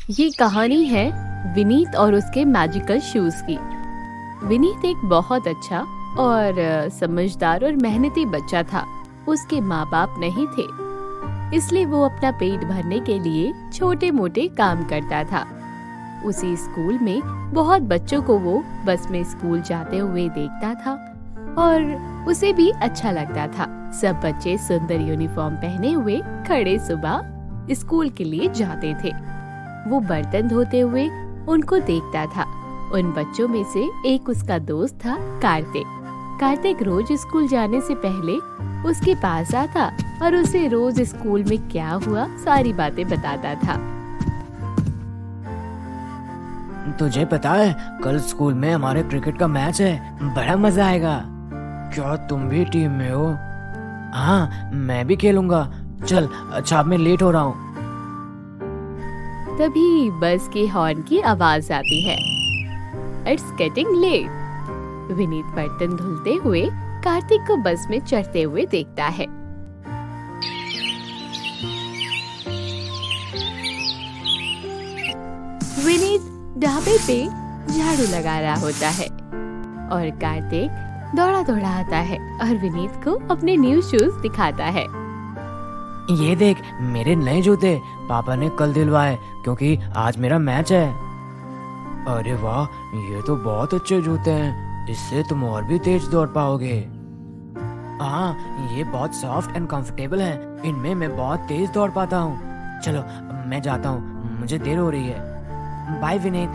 ये कहानी है विनीत और उसके मैजिकल शूज की। विनीत एक बहुत अच्छा और समझदार और मेहनती बच्चा था। उसके माँ बाप नहीं थे, इसलिए वो अपना पेट भरने के लिए छोटे मोटे काम करता था। उसी स्कूल में बहुत बच्चों को वो बस में स्कूल जाते हुए देखता था और उसे भी अच्छा लगता था। सब बच्चे सुंदर यूनिफॉर्म पहने हुए खड़े सुबह स्कूल के लिए जाते थे। वो बर्तन धोते हुए उनको देखता था। उन बच्चों में से एक उसका दोस्त था कार्तिक। कार्तिक रोज स्कूल जाने से पहले उसके पास आता और उसे रोज स्कूल में क्या हुआ सारी बातें बताता था। तुझे पता है कल स्कूल में हमारे क्रिकेट का मैच है, बड़ा मजा आएगा। क्या तुम भी टीम में हो? हाँ, मैं भी खेलूंगा। चल, अच्छा अब मैं लेट हो रहा हूँ। तभी बस के हॉर्न की आवाज आती है। It's getting late. विनीत बर्तन धुलते हुए कार्तिक को बस में चढ़ते हुए देखता है। विनीत ढाबे पे झाड़ू लगा रहा होता है और कार्तिक दौड़ा दौड़ा आता है और विनीत को अपने न्यू शूज दिखाता है। ये देख, मेरे नए जूते पापा ने कल दिलवाए क्योंकि आज मेरा मैच है। अरे वाह, ये तो बहुत अच्छे जूते हैं। इससे तुम और भी तेज दौड़ पाओगे। हाँ, ये बहुत सॉफ्ट एंड कंफर्टेबल हैं। इनमें मैं बहुत तेज दौड़ पाता हूँ। चलो, मैं जाता हूँ, मुझे देर हो रही है। बाय विनीत।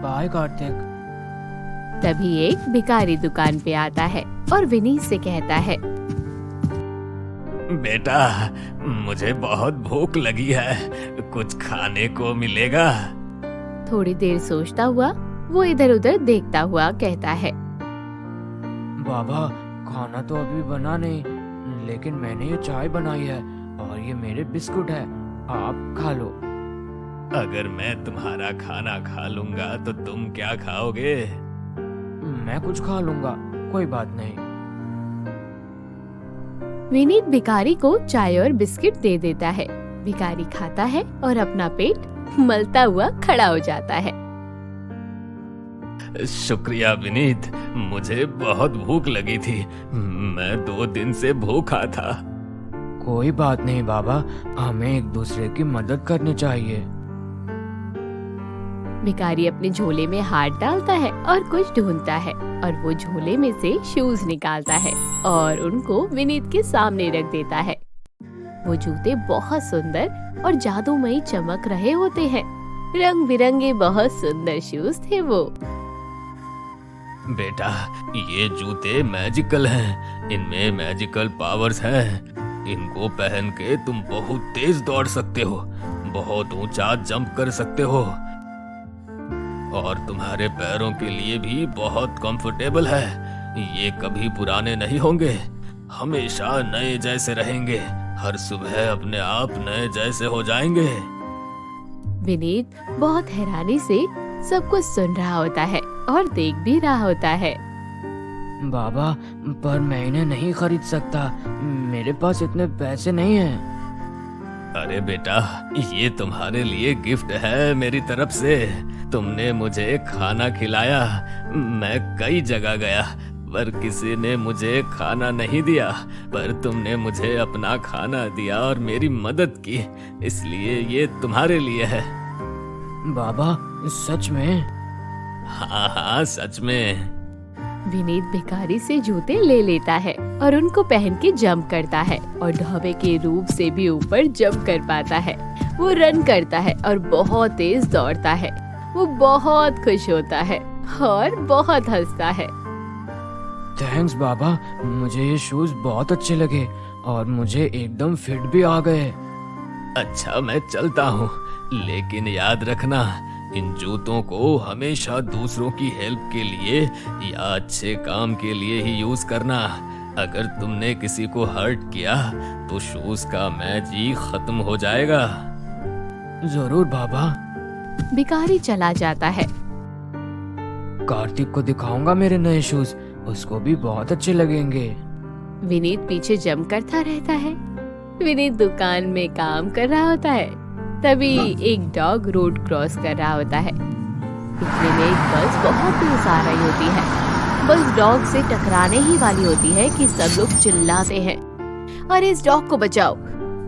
बाय कार्तिक। तभी एक भिखारी दुकान पे आता है और विनीत से कहता है, बेटा, मुझे बहुत भूख लगी है, कुछ खाने को मिलेगा? थोड़ी देर सोचता हुआ वो इधर उधर देखता हुआ कहता है, बाबा, खाना तो अभी बना नहीं, लेकिन मैंने ये चाय बनाई है और ये मेरे बिस्कुट है, आप खा लो। अगर मैं तुम्हारा खाना खा लूंगा तो तुम क्या खाओगे? मैं कुछ खा लूंगा, कोई बात नहीं। विनीत भिखारी को चाय और बिस्किट दे देता है। भिखारी खाता है और अपना पेट मलता हुआ खड़ा हो जाता है। शुक्रिया विनीत, मुझे बहुत भूख लगी थी, मैं 2 दिन से भूखा था। कोई बात नहीं बाबा, हमें एक दूसरे की मदद करनी चाहिए। भिखारी अपने झोले में हाथ डालता है और कुछ ढूंढता है और वो झोले में से शूज निकालता है और उनको विनीत के सामने रख देता है। वो जूते बहुत सुंदर और जादूमयी चमक रहे होते हैं। रंग बिरंगे बहुत सुंदर शूज थे वो। बेटा, ये जूते मैजिकल हैं, इनमें मैजिकल पावर्स हैं। इनको पहन के तुम बहुत तेज दौड़ सकते हो, बहुत ऊंचा जंप कर सकते हो और तुम्हारे पैरों के लिए भी बहुत कंफर्टेबल है। ये कभी पुराने नहीं होंगे, हमेशा नए जैसे रहेंगे। हर सुबह अपने आप नए जैसे हो जाएंगे। विनीत बहुत हैरानी से सब कुछ सुन रहा होता है और देख भी रहा होता है। बाबा, पर मैं इन्हें नहीं खरीद सकता, मेरे पास इतने पैसे नहीं हैं। अरे बेटा, ये तुम्हारे लिए गिफ्ट है मेरी तरफ से। तुमने मुझे खाना खिलाया, मैं कई जगह गया पर किसी ने मुझे खाना नहीं दिया, पर तुमने मुझे अपना खाना दिया और मेरी मदद की, इसलिए ये तुम्हारे लिए है। बाबा, सच में? हाँ हाँ, सच में। विनीत भिखारी से जूते ले लेता है और उनको पहन के जंप करता है और ढाबे के रूफ से भी ऊपर जंप कर पाता है। वो रन करता है और बहुत तेज दौड़ता है। वो बहुत खुश होता है और बहुत हंसता है। थैंक्स बाबा, मुझे ये शूज बहुत अच्छे लगे और मुझे एकदम फिट भी आ गए। अच्छा, मैं चलता हूँ, लेकिन याद रखना, इन जूतों को हमेशा दूसरों की हेल्प के लिए या अच्छे काम के लिए ही यूज करना। अगर तुमने किसी को हर्ट किया तो शूज का मैच ही खत्म हो जाएगा। जरूर बाबा। भिखारी चला जाता है। कार्तिक को दिखाऊंगा मेरे नए शूज, उसको भी बहुत अच्छे लगेंगे। विनीत पीछे जंप करता रहता है। विनीत दुकान में काम कर रहा होता है। तभी एक डॉग रोड क्रॉस कर रहा होता है। इतने में एक बस बहुत तेज आ रही होती है। बस डॉग से टकराने ही वाली होती है कि सब लोग चिल्लाते हैं, अरे इस डॉग को बचाओ।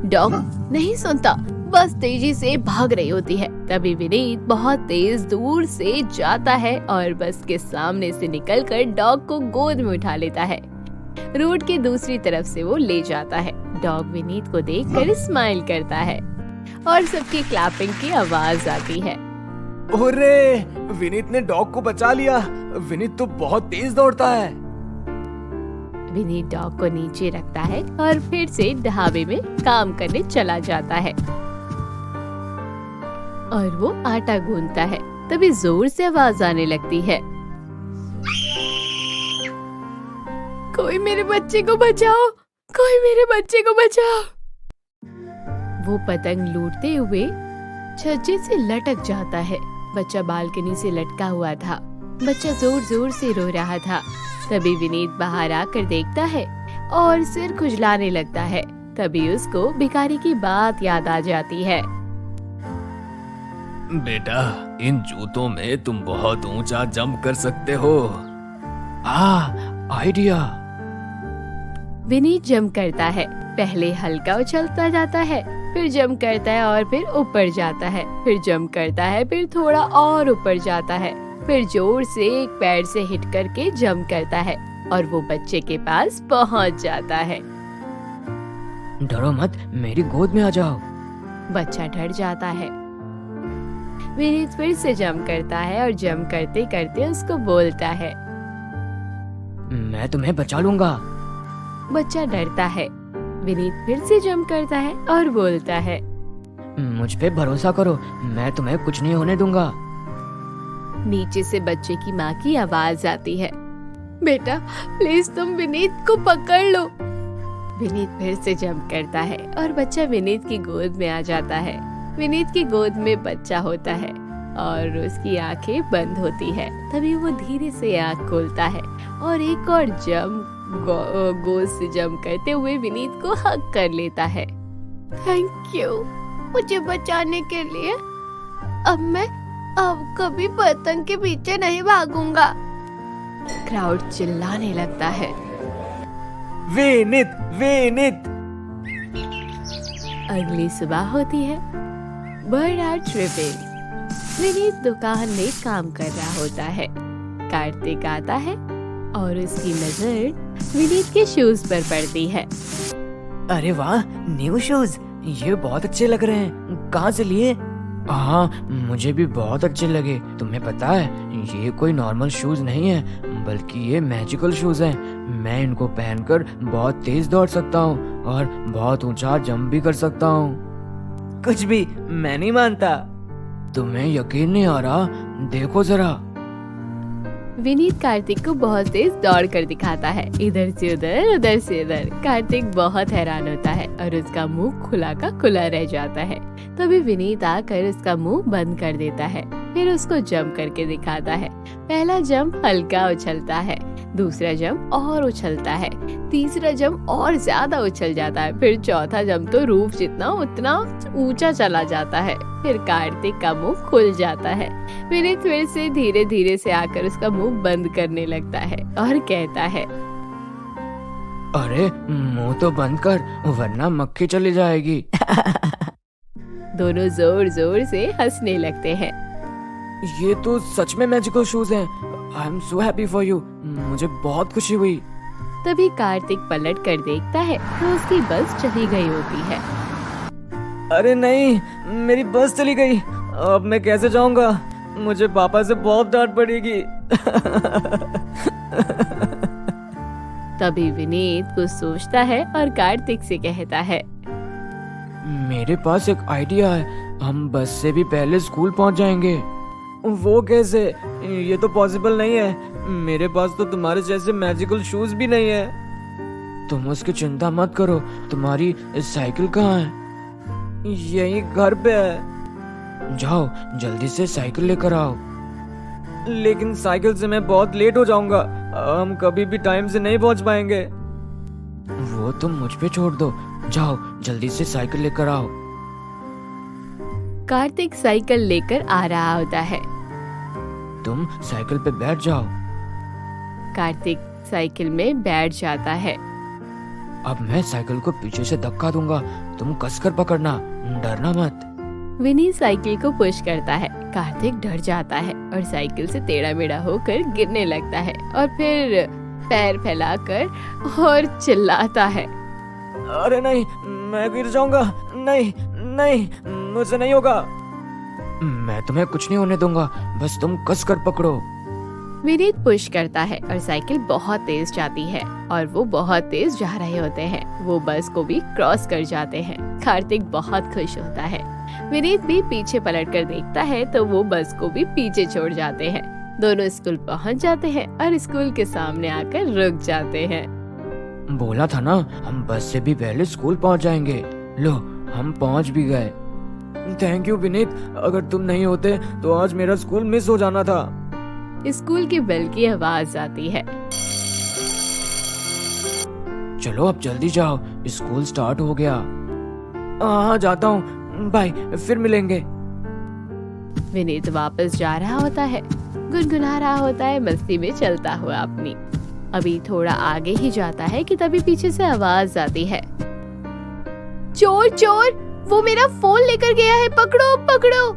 डॉग नहीं सुनता, बस तेजी से भाग रही होती है। तभी विनीत बहुत तेज दूर से जाता है और बस के सामने से निकलकर डॉग को गोद में उठा लेता है। रोड के दूसरी तरफ से वो ले जाता है। डॉग विनीत को देखकर स्माइल करता है और सबकी क्लैपिंग की आवाज आती है। ओरे, विनीत ने डॉग को बचा लिया। विनीत तो बहुत तेज दौड़ता है। विनीत डॉग को नीचे रखता है और फिर से ढाबे में काम करने चला जाता है और वो आटा गूंथता है। तभी जोर से आवाज आने लगती है, कोई मेरे बच्चे को बचाओ, कोई मेरे बच्चे को बचाओ। वो पतंग लूटते हुए छज्जे से लटक जाता है। बच्चा बालकनी से लटका हुआ था। बच्चा जोर जोर से रो रहा था। तभी विनीत बाहर आकर देखता है और सिर खुजलाने लगता है। तभी उसको भिखारी की बात याद आ जाती है। बेटा, इन जूतों में तुम बहुत ऊंचा जंप कर सकते हो। आइडिया। विनीत जंप करता है। पहले हल्का उछलता जाता है, फिर जंप करता है और फिर ऊपर जाता है, फिर जंप करता है, फिर थोड़ा और ऊपर जाता है, फिर जोर से एक पैर से हिट करके जंप करता है और वो बच्चे के पास पहुंच जाता है। डरो मत, मेरी गोद में आ जाओ। बच्चा डर जाता है। विनीत फिर से जंप करता है और जंप करते करते उसको बोलता है, मैं तुम्हें बचा लूंगा। बच्चा डरता है। विनीत फिर से जंप करता है और बोलता है, मुझ पे भरोसा करो, मैं तुम्हें कुछ नहीं होने दूंगा। नीचे से बच्चे की माँ की आवाज आती है, बेटा प्लीज तुम विनीत को पकड़ लो। विनीत फिर से जंप करता है और बच्चा विनीत की गोद में आ जाता है। विनीत की गोद में बच्चा होता है और उसकी आंखें बंद होती है। तभी वो धीरे से आंख खोलता है और एक और गोद से जंप करते हुए विनीत को हग कर लेता है। थैंक यू मुझे बचाने के लिए। अब कभी पतंग के पीछे नहीं भागूंगा। क्राउड चिल्लाने लगता है, विनीत विनीत। अगली सुबह होती है। बड़ा ट्रिपिंग। विनीत दुकान में काम कर रहा होता है। कार्तिक आता है और उसकी नजर विनीत के शूज पर पड़ती है। अरे वाह, न्यू शूज, ये बहुत अच्छे लग रहे हैं। कहाँ से लिए? हाँ, मुझे भी बहुत अच्छे लगे। तुम्हें पता है, ये कोई नॉर्मल शूज नहीं है, बल्कि ये मैजिकल शूज हैं। मैं इनको पहनकर बहुत तेज दौड़ सकता हूँ और बहुत ऊंचा जंप भी कर सकता हूँ। कुछ भी, मैं नहीं मानता। तुम्हें यकीन नहीं आ रहा? देखो जरा। विनीत कार्तिक को बहुत तेज दौड़ कर दिखाता है, इधर से उधर, उधर से इधर। कार्तिक बहुत हैरान होता है और उसका मुंह खुला का खुला रह जाता है। तभी विनीत आकर उसका मुंह बंद कर देता है। फिर उसको जंप करके दिखाता है। पहला जंप हल्का उछलता है, दूसरा जंप और उछलता है, तीसरा जंप और ज्यादा उछल जाता है, फिर चौथा जंप तो रूफ जितना उतना ऊंचा चला जाता है। फिर कार्तिक का मुंह खुल जाता है। विनीत फिर से धीरे धीरे से आकर उसका मुंह बंद करने लगता है और कहता है, अरे मुंह तो बंद कर, वरना मक्खी चली जाएगी। दोनों जोर जोर से हंसने लगते हैं। ये तो सच में मैजिकल शूज हैं। I am so happy for you. मुझे बहुत खुशी हुई। तभी कार्तिक पलट कर देखता है तो उसकी बस चली गई होती है। अरे नहीं, मेरी बस चली गई। अब मैं कैसे जाऊंगा? मुझे पापा से बहुत डांट पड़ेगी। तभी विनीत कुछ सोचता है और कार्तिक से कहता है, मेरे पास एक आइडिया है। हम बस से भी पहले स्कूल पहुंच जाएंगे। वो कैसे? ये तो पॉसिबल नहीं है। मेरे पास तो तुम्हारे जैसे मैजिकल शूज भी नहीं है। तुम उसकी चिंता मत करो। तुम्हारी साइकिल कहाँ है? यही घर पे है। जाओ जल्दी से साइकिल लेकर आओ। लेकिन साइकिल से मैं बहुत लेट हो जाऊंगा। हम कभी भी टाइम से नहीं पहुंच पाएंगे। वो तुम मुझ पे छोड़ दो। जाओ जल्दी से साइकिल लेकर आओ। कार्तिक साइकिल लेकर आ रहा होता है। तुम साइकिल पे बैठ जाओ। कार्तिक साइकिल में बैठ जाता है। अब मैं साइकिल को पीछे से धक्का दूंगा, तुम कसकर पकड़ना, डरना मत। विनीत साइकिल को पुश करता है। कार्तिक डर जाता है और साइकिल से टेढ़ा मेढ़ा होकर गिरने लगता है और फिर पैर फैलाकर और चिल्लाता है। अरे नहीं, मैं गिर जाऊंगा, नहीं नहीं, मुझसे नहीं होगा। मैं तुम्हें कुछ नहीं होने दूंगा, बस तुम कस कर पकड़ो। विनीत पुश करता है और साइकिल बहुत तेज जाती है और वो बहुत तेज जा रहे होते हैं। वो बस को भी क्रॉस कर जाते हैं। कार्तिक बहुत खुश होता है। विनीत भी पीछे पलट कर देखता है तो वो बस को भी पीछे छोड़ जाते हैं। दोनों स्कूल पहुंच जाते हैं और स्कूल के सामने आकर रुक जाते हैं। बोला था ना, हम बस से भी पहले स्कूल पहुंच जाएंगे। लो, हम पहुंच भी गए। थैंक यू विनीत, अगर तुम नहीं होते तो आज मेरा स्कूल मिस हो जाना था। स्कूल की बेल की आवाज आती है। चलो अब जल्दी जाओ, स्कूल स्टार्ट हो गया। हाँ जाता हूँ, बाय, फिर मिलेंगे। विनीत वापस जा रहा होता है, गुनगुना रहा होता है, मस्ती में चलता हुआ अपनी। अभी थोड़ा आगे ही जाता है कि तभी पीछे से आवाज आती है। चोर चोर, वो मेरा फोन लेकर गया है, पकड़ो पकड़ो।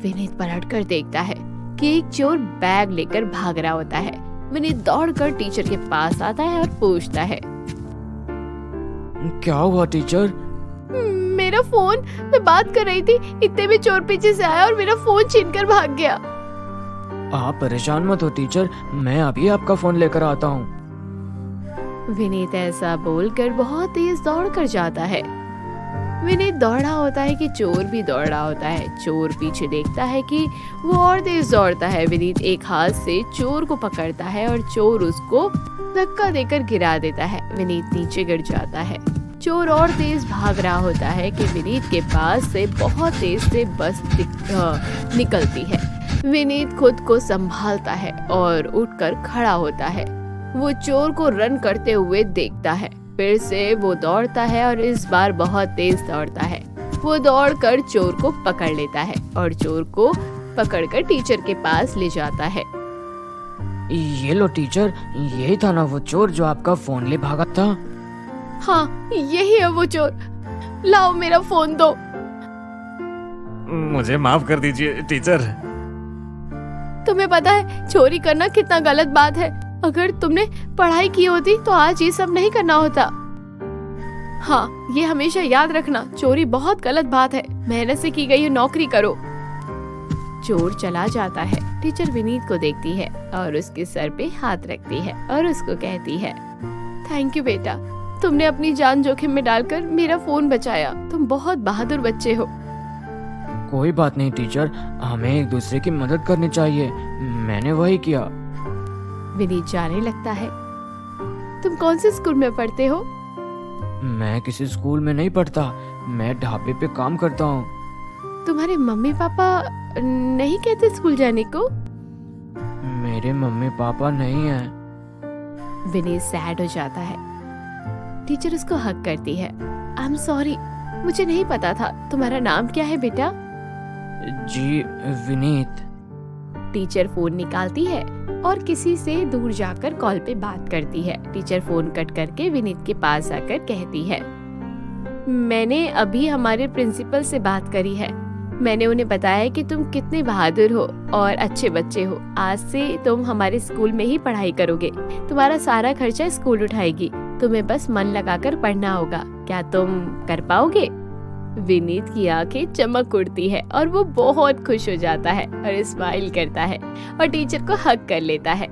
विनीत पलट कर देखता है कि एक चोर बैग लेकर भाग रहा होता है। विनीत दौड़कर टीचर के पास आता है और पूछता है, क्या हुआ टीचर? मेरा फोन, मैं बात कर रही थी, इतने में चोर पीछे से आया और मेरा फोन छीनकर भाग गया। आप परेशान मत हो टीचर, मैं अभी आपका फोन लेकर आता हूँ। विनीत ऐसा बोलकर बहुत तेज दौड़कर जाता है। विनीत दौड़ा होता है कि चोर भी दौड़ा होता है। चोर पीछे देखता है कि वो और तेज दौड़ता है। विनीत एक हाथ से चोर को पकड़ता है और चोर उसको धक्का देकर गिरा देता है। विनीत नीचे गिर जाता है। चोर और तेज भाग रहा होता है कि विनीत के पास से बहुत तेज से बस निकलती है। विनीत खुद को संभालता है और उठकर खड़ा होता है। वो चोर को रन करते हुए देखता है। फिर से वो दौड़ता है और इस बार बहुत तेज दौड़ता है। वो दौड़कर चोर को पकड़ लेता है और चोर को पकड़कर टीचर के पास ले जाता है। ये लो टीचर, यही था ना वो चोर जो आपका फोन ले भागा था? हाँ, यही है वो चोर। लाओ मेरा फोन दो। मुझे माफ कर दीजिए टीचर। तुम्हें पता है चोरी करना कितना गलत बात है। अगर तुमने पढ़ाई की होती तो आज ये सब नहीं करना होता। हाँ, ये हमेशा याद रखना, चोरी बहुत गलत बात है। मेहनत से की गई नौकरी करो। चोर चला जाता है। टीचर विनीत को देखती है और उसके सर पे हाथ रखती है और उसको कहती है, थैंक यू बेटा, तुमने अपनी जान जोखिम में डालकर मेरा फोन बचाया। तुम बहुत बहादुर बच्चे हो। कोई बात नहीं टीचर, हमें एक दूसरे की मदद करनी चाहिए, मैंने वही किया। विनीत जाने लगता है। तुम कौन से स्कूल में पढ़ते हो? मैं किसी स्कूल में नहीं पढ़ता, मैं ढाबे पे काम करता हूँ। तुम्हारे मम्मी पापा नहीं कहते स्कूल जाने को? मेरे मम्मी पापा नहीं हैं। विनीत सैड हो जाता है। टीचर उसको हक करती है। आई एम सॉरी, मुझे नहीं पता था। तुम्हारा नाम क्या है बेटा? जी विनीत। टीचर फोन निकालती है और किसी से दूर जाकर कॉल पे बात करती है। टीचर फोन कट करके विनीत के पास आकर कहती है, मैंने अभी हमारे प्रिंसिपल से बात करी है। मैंने उन्हें बताया कि तुम कितने बहादुर हो और अच्छे बच्चे हो। आज से तुम हमारे स्कूल में ही पढ़ाई करोगे। तुम्हारा सारा खर्चा स्कूल उठाएगी। तुम्हें बस मन लगाकर पढ़ना होगा। क्या तुम कर पाओगे? विनीत की आंखें चमक उठती है और वो बहुत खुश हो जाता है और स्माइल करता है और टीचर को हग कर लेता है।